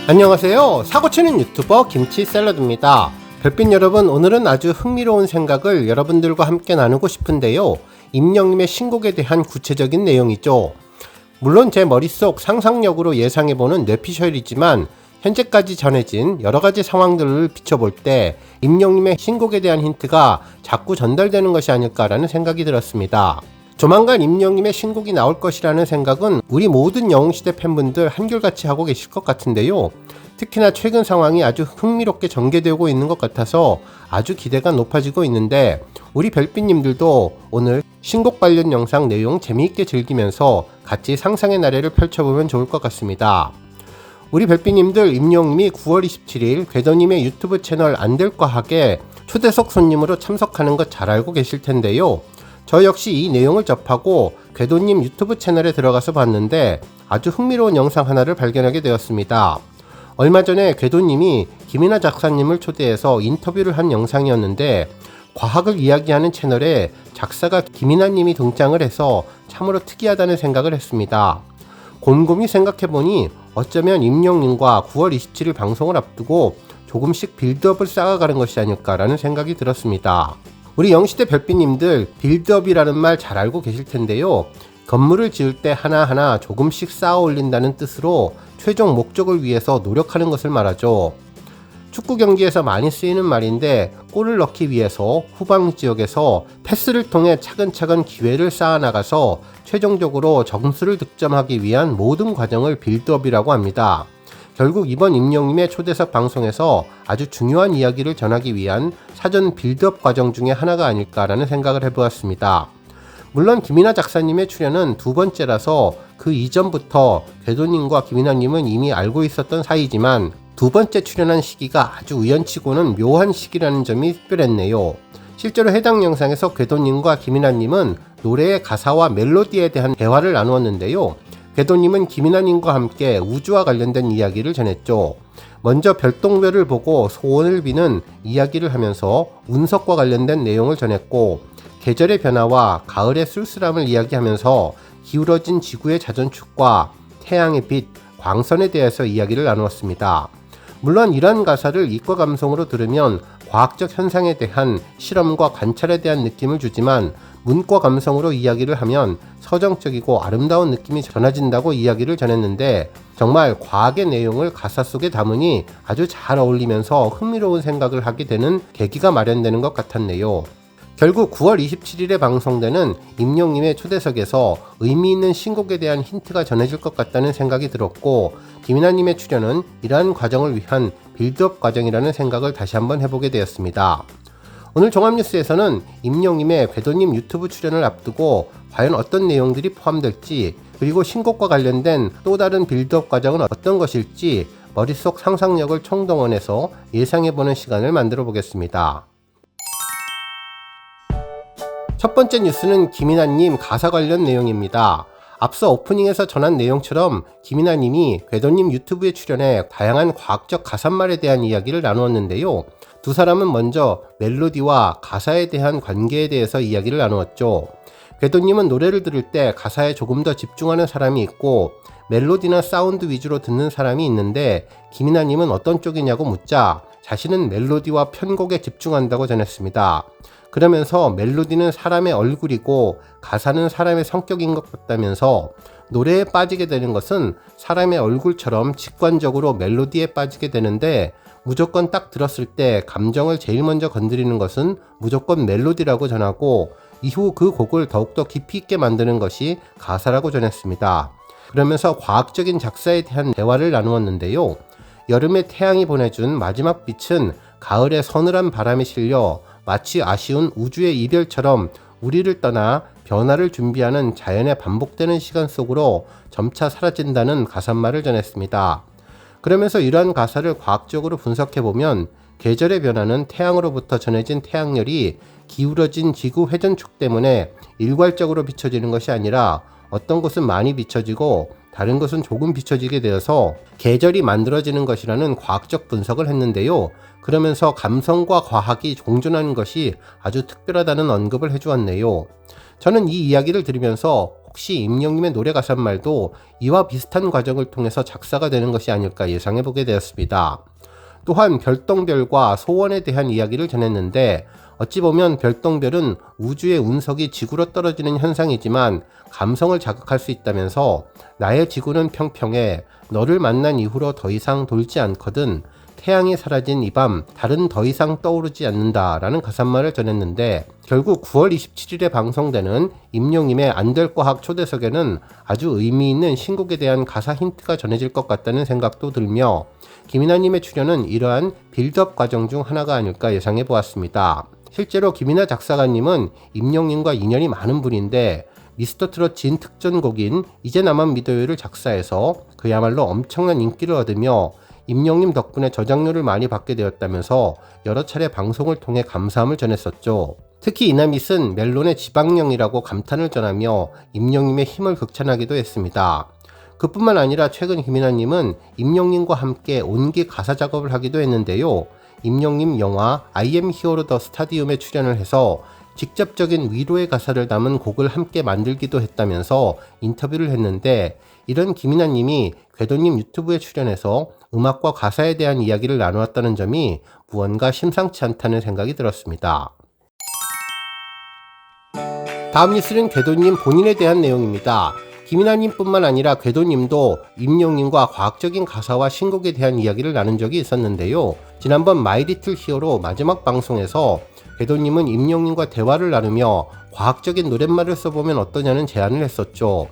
안녕하세요. 사고치는 유튜버 김치샐러드입니다. 별빛 여러분, 오늘은 아주 흥미로운 생각을 여러분들과 함께 나누고 싶은데요. 임영님의 신곡에 대한 구체적인 내용이죠. 물론 제 머릿속 상상력으로 예상해보는 뇌피셜이지만 현재까지 전해진 여러가지 상황들을 비춰볼 때 임영님의 신곡에 대한 힌트가 자꾸 전달되는 것이 아닐까라는 생각이 들었습니다. 조만간 임영님의 신곡이 나올 것이라는 생각은 우리 모든 영웅시대 팬분들 한결같이 하고 계실 것 같은데요. 특히나 최근 상황이 아주 흥미롭게 전개되고 있는 것 같아서 아주 기대가 높아지고 있는데, 우리 별빛님들도 오늘 신곡 관련 영상 내용 재미있게 즐기면서 같이 상상의 나래를 펼쳐보면 좋을 것 같습니다. 우리 별빛님들, 임영님이 9월 27일 궤도님의 유튜브 채널 안될과학에 초대석 손님으로 참석하는 것 잘 알고 계실 텐데요. 저 역시 이 내용을 접하고 궤도님 유튜브 채널에 들어가서 봤는데 아주 흥미로운 영상 하나를 발견하게 되었습니다. 얼마 전에 궤도님이 김이나 작사님을 초대해서 인터뷰를 한 영상이었는데, 과학을 이야기하는 채널에 작사가 김이나님이 등장을 해서 참으로 특이하다는 생각을 했습니다. 곰곰이 생각해보니 어쩌면 임영님과 9월 27일 방송을 앞두고 조금씩 빌드업을 쌓아가는 것이 아닐까라는 생각이 들었습니다. 우리 영시대 별빛님들, 빌드업이라는 말 잘 알고 계실 텐데요. 건물을 지을 때 하나하나 조금씩 쌓아 올린다는 뜻으로 최종 목적을 위해서 노력하는 것을 말하죠. 축구 경기에서 많이 쓰이는 말인데, 골을 넣기 위해서 후방 지역에서 패스를 통해 차근차근 기회를 쌓아나가서 최종적으로 점수를 득점하기 위한 모든 과정을 빌드업이라고 합니다. 결국 이번 임영님의 초대석 방송에서 아주 중요한 이야기를 전하기 위한 사전 빌드업 과정 중에 하나가 아닐까라는 생각을 해보았습니다. 물론 김이나 작사님의 출연은 두 번째라서 그 이전부터 궤도님과 김이나님은 이미 알고 있었던 사이지만, 두 번째 출연한 시기가 아주 우연치고는 묘한 시기라는 점이 특별했네요. 실제로 해당 영상에서 궤도님과 김이나님은 노래의 가사와 멜로디에 대한 대화를 나누었는데요. 궤도님은 김이나님과 함께 우주와 관련된 이야기를 전했죠. 먼저 별똥별을 보고 소원을 비는 이야기를 하면서 운석과 관련된 내용을 전했고, 계절의 변화와 가을의 쓸쓸함을 이야기하면서 기울어진 지구의 자전축과 태양의 빛, 광선에 대해서 이야기를 나누었습니다. 물론 이러한 가사를 이과 감성으로 들으면 과학적 현상에 대한 실험과 관찰에 대한 느낌을 주지만, 문과 감성으로 이야기를 하면 서정적이고 아름다운 느낌이 전해진다고 이야기를 전했는데, 정말 과학의 내용을 가사 속에 담으니 아주 잘 어울리면서 흥미로운 생각을 하게 되는 계기가 마련되는 것 같았네요. 결국 9월 27일에 방송되는 임영님의 초대석에서 의미 있는 신곡에 대한 힌트가 전해질 것 같다는 생각이 들었고, 김이나님의 출연은 이러한 과정을 위한 빌드업 과정이라는 생각을 다시 한번 해보게 되었습니다. 오늘 종합뉴스에서는 임영님의 궤도님 유튜브 출연을 앞두고 과연 어떤 내용들이 포함될지, 그리고 신곡과 관련된 또 다른 빌드업 과정은 어떤 것일지 머릿속 상상력을 총동원해서 예상해보는 시간을 만들어 보겠습니다. 첫 번째 뉴스는 김이나님 가사 관련 내용입니다. 앞서 오프닝에서 전한 내용처럼 김이나님이 궤도님 유튜브에 출연해 다양한 과학적 가사말에 대한 이야기를 나누었는데요. 두 사람은 먼저 멜로디와 가사에 대한 관계에 대해서 이야기를 나누었죠. 궤도님은 노래를 들을 때 가사에 조금 더 집중하는 사람이 있고, 멜로디나 사운드 위주로 듣는 사람이 있는데, 김이나님은 어떤 쪽이냐고 묻자 자신은 멜로디와 편곡에 집중한다고 전했습니다. 그러면서 멜로디는 사람의 얼굴이고 가사는 사람의 성격인 것 같다면서, 노래에 빠지게 되는 것은 사람의 얼굴처럼 직관적으로 멜로디에 빠지게 되는데, 무조건 딱 들었을 때 감정을 제일 먼저 건드리는 것은 무조건 멜로디라고 전하고, 이후 그 곡을 더욱더 깊이 있게 만드는 것이 가사라고 전했습니다. 그러면서 과학적인 작사에 대한 대화를 나누었는데요. 여름에 태양이 보내준 마지막 빛은 가을의 서늘한 바람이 실려 마치 아쉬운 우주의 이별처럼 우리를 떠나 변화를 준비하는 자연의 반복되는 시간 속으로 점차 사라진다는 가사말을 전했습니다. 그러면서 이러한 가사를 과학적으로 분석해보면, 계절의 변화는 태양으로부터 전해진 태양열이 기울어진 지구 회전축 때문에 일괄적으로 비춰지는 것이 아니라 어떤 곳은 많이 비춰지고 다른 것은 조금 비춰지게 되어서 계절이 만들어지는 것이라는 과학적 분석을 했는데요. 그러면서 감성과 과학이 공존하는 것이 아주 특별하다는 언급을 해주었네요. 저는 이 이야기를 들으면서 혹시 임영님의 노래 가사말도 이와 비슷한 과정을 통해서 작사가 되는 것이 아닐까 예상해보게 되었습니다. 또한 별똥별과 소원에 대한 이야기를 전했는데 어찌 보면 별똥별은 우주의 운석이 지구로 떨어지는 현상이지만 감성을 자극할 수 있다면서 나의 지구는 평평해 너를 만난 이후로 더 이상 돌지 않거든 태양이 사라진 이 밤 달은 더 이상 떠오르지 않는다 라는 가사말을 전했는데 결국 9월 27일에 방송되는 임영님의 안될과학 초대석에는 아주 의미 있는 신곡에 대한 가사 힌트가 전해질 것 같다는 생각도 들며 김이나님의 출연은 이러한 빌드업 과정 중 하나가 아닐까 예상해 보았습니다. 실제로 김이나 작사가님은 임영님과 인연이 많은 분인데 미스터트롯 진 특전곡인 이제 나만 믿어요를 작사해서 그야말로 엄청난 인기를 얻으며 임영님 덕분에 저작료를 많이 받게 되었다면서 여러 차례 방송을 통해 감사함을 전했었죠. 특히 이나밋은 멜론의 지방령이라고 감탄을 전하며 임영님의 힘을 극찬하기도 했습니다. 그뿐만 아니라 최근 김이나님은 임영님과 함께 온기 가사 작업을 하기도 했는데요. 임영님 영화 I am hero the stadium에 출연을 해서 직접적인 위로의 가사를 담은 곡을 함께 만들기도 했다면서 인터뷰를 했는데 이런 김이나님이 궤도님 유튜브에 출연해서 음악과 가사에 대한 이야기를 나누었다는 점이 무언가 심상치 않다는 생각이 들었습니다. 다음 뉴스는 궤도님 본인에 대한 내용입니다. 김이나님뿐만 아니라 궤도님도 임영님과 과학적인 가사와 신곡에 대한 이야기를 나눈 적이 있었는데요. 지난번 마이 리틀 히어로 마지막 방송에서 궤도님은 임영님과 대화를 나누며 과학적인 노랫말을 써보면 어떠냐는 제안을 했었죠.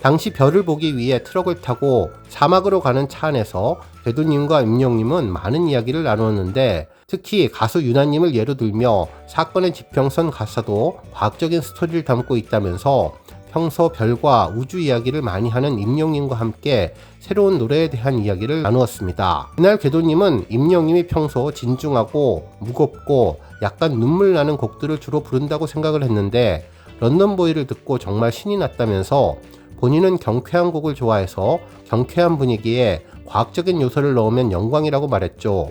당시 별을 보기 위해 트럭을 타고 사막으로 가는 차 안에서 궤도님과 임영님은 많은 이야기를 나누었는데 특히 가수 유나님을 예로 들며 사건의 지평선 가사도 과학적인 스토리를 담고 있다면서 평소 별과 우주 이야기를 많이 하는 임영님과 함께 새로운 노래에 대한 이야기를 나누었습니다. 이날 궤도님은 임영님이 평소 진중하고 무겁고 약간 눈물 나는 곡들을 주로 부른다고 생각을 했는데 런던보이를 듣고 정말 신이 났다면서 본인은 경쾌한 곡을 좋아해서 경쾌한 분위기에 과학적인 요소를 넣으면 영광이라고 말했죠.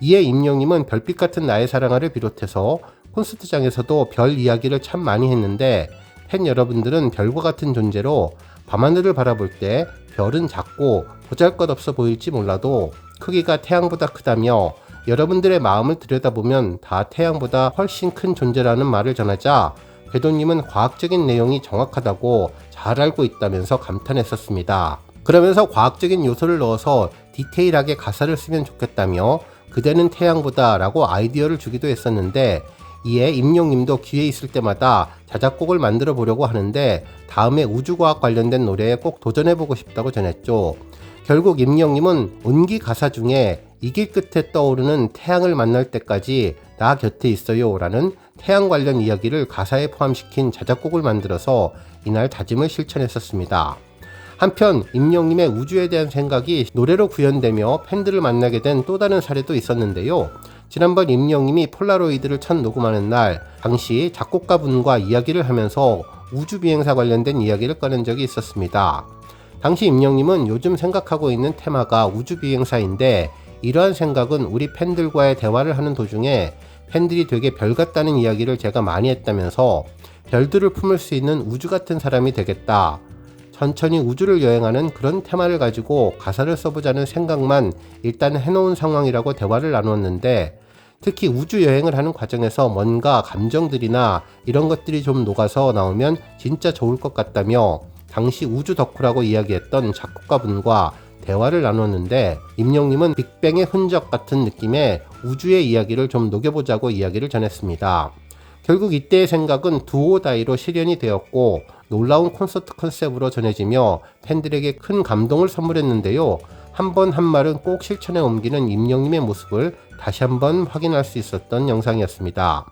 이에 임영님은 별빛 같은 나의 사랑아를 비롯해서 콘서트장에서도 별 이야기를 참 많이 했는데 팬 여러분들은 별과 같은 존재로 밤하늘을 바라볼 때 별은 작고 보잘것없어 보일지 몰라도 크기가 태양보다 크다며 여러분들의 마음을 들여다보면 다 태양보다 훨씬 큰 존재라는 말을 전하자 궤도님은 과학적인 내용이 정확하다고 잘 알고 있다면서 감탄했었습니다. 그러면서 과학적인 요소를 넣어서 디테일하게 가사를 쓰면 좋겠다며 그대는 태양보다 라고 아이디어를 주기도 했었는데 이에 임영님도 기회 있을 때마다 자작곡을 만들어 보려고 하는데 다음에 우주과학 관련된 노래에 꼭 도전해보고 싶다고 전했죠. 결국 임영님은 온기 가사 중에 이 길 끝에 떠오르는 태양을 만날 때까지 나 곁에 있어요 라는 태양 관련 이야기를 가사에 포함시킨 자작곡을 만들어서 이날 다짐을 실천했었습니다. 한편 임영님의 우주에 대한 생각이 노래로 구현되며 팬들을 만나게 된 또 다른 사례도 있었는데요. 지난번 임영님이 폴라로이드를 첫 녹음하는 날 당시 작곡가분과 이야기를 하면서 우주비행사 관련된 이야기를 꺼낸 적이 있었습니다. 당시 임영님은 요즘 생각하고 있는 테마가 우주비행사인데 이러한 생각은 우리 팬들과의 대화를 하는 도중에 팬들이 되게 별 같다는 이야기를 제가 많이 했다면서 별들을 품을 수 있는 우주 같은 사람이 되겠다. 천천히 우주를 여행하는 그런 테마를 가지고 가사를 써보자는 생각만 일단 해놓은 상황이라고 대화를 나누었는데 특히 우주 여행을 하는 과정에서 뭔가 감정들이나 이런 것들이 좀 녹아서 나오면 진짜 좋을 것 같다며 당시 우주 덕후라고 이야기했던 작곡가분과 대화를 나눴는데 임영님은 빅뱅의 흔적 같은 느낌의 우주의 이야기를 좀 녹여보자고 이야기를 전했습니다. 결국 이때의 생각은 두오다이로 실현이 되었고 놀라운 콘서트 컨셉으로 전해지며 팬들에게 큰 감동을 선물했는데요. 한 번 한 말은 꼭 실천에 옮기는 임영님의 모습을 다시 한번 확인할 수 있었던 영상이었습니다.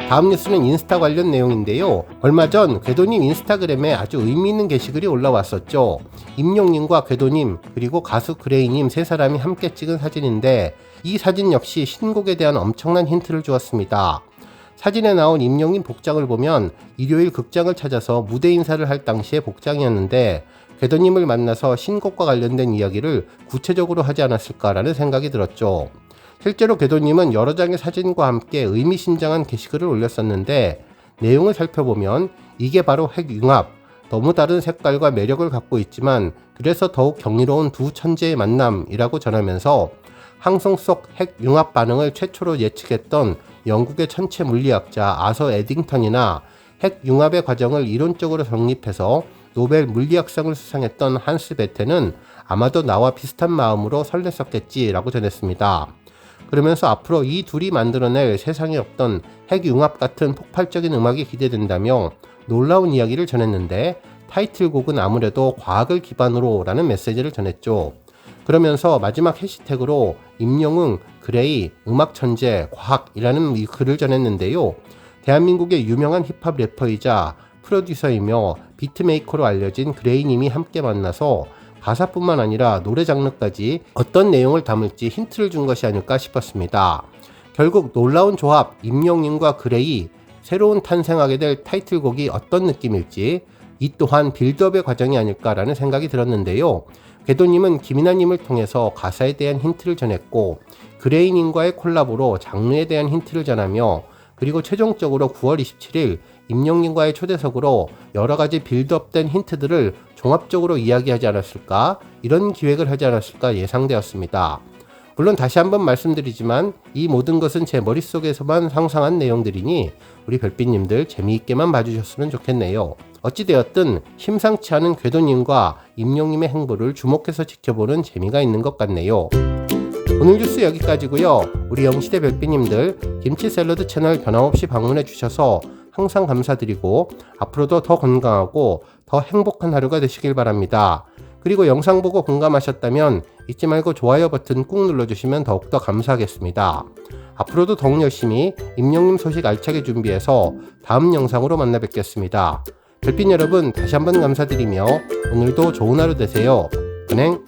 다음 뉴스는 인스타 관련 내용인데요. 얼마 전 궤도님 인스타그램에 아주 의미 있는 게시글이 올라왔었죠. 임영님과 궤도님 그리고 가수 그레이님 세 사람이 함께 찍은 사진인데 이 사진 역시 신곡에 대한 엄청난 힌트를 주었습니다. 사진에 나온 임영님 복장을 보면 일요일 극장을 찾아서 무대 인사를 할 당시의 복장이었는데 궤도님을 만나서 신곡과 관련된 이야기를 구체적으로 하지 않았을까라는 생각이 들었죠. 실제로 궤도님은 여러 장의 사진과 함께 의미심장한 게시글을 올렸었는데 내용을 살펴보면 이게 바로 핵융합. 너무 다른 색깔과 매력을 갖고 있지만 그래서 더욱 경이로운 두 천재의 만남이라고 전하면서 항성 속 핵융합 반응을 최초로 예측했던 영국의 천체 물리학자 아서 에딩턴이나 핵융합의 과정을 이론적으로 정립해서 노벨 물리학상을 수상했던 한스 베테는 아마도 나와 비슷한 마음으로 설렜었겠지라고 전했습니다. 그러면서 앞으로 이 둘이 만들어낼 세상에 없던 핵융합 같은 폭발적인 음악이 기대된다며 놀라운 이야기를 전했는데 타이틀곡은 아무래도 과학을 기반으로 라는 메시지를 전했죠. 그러면서 마지막 해시태그로 임영웅, 그레이, 음악천재, 과학이라는 이 글을 전했는데요. 대한민국의 유명한 힙합 래퍼이자 프로듀서이며 비트메이커로 알려진 그레이님이 함께 만나서 가사뿐만 아니라 노래 장르까지 어떤 내용을 담을지 힌트를 준 것이 아닐까 싶었습니다. 결국 놀라운 조합 임영웅과 그레이, 새로운 탄생하게 될 타이틀곡이 어떤 느낌일지 이 또한 빌드업의 과정이 아닐까라는 생각이 들었는데요. 궤도님은 김이나님을 통해서 가사에 대한 힌트를 전했고 그레이님과의 콜라보로 장르에 대한 힌트를 전하며 그리고 최종적으로 9월 27일 임영웅과의 초대석으로 여러가지 빌드업된 힌트들을 종합적으로 이야기하지 않았을까, 이런 기획을 하지 않았을까 예상되었습니다. 물론 다시 한번 말씀드리지만 이 모든 것은 제 머릿속에서만 상상한 내용들이니 우리 별빛님들 재미있게만 봐주셨으면 좋겠네요. 어찌되었든 심상치 않은 궤도님과 임영웅의 행보를 주목해서 지켜보는 재미가 있는 것 같네요. 오늘 뉴스 여기까지고요. 우리 영시대 별빛님들 김치 샐러드 채널 변함없이 방문해 주셔서 항상 감사드리고 앞으로도 더 건강하고 더 행복한 하루가 되시길 바랍니다. 그리고 영상 보고 공감하셨다면 잊지 말고 좋아요 버튼 꾹 눌러주시면 더욱더 감사하겠습니다. 앞으로도 더욱 열심히 임영웅 소식 알차게 준비해서 다음 영상으로 만나 뵙겠습니다. 별빛 여러분 다시 한번 감사드리며 오늘도 좋은 하루 되세요. 은행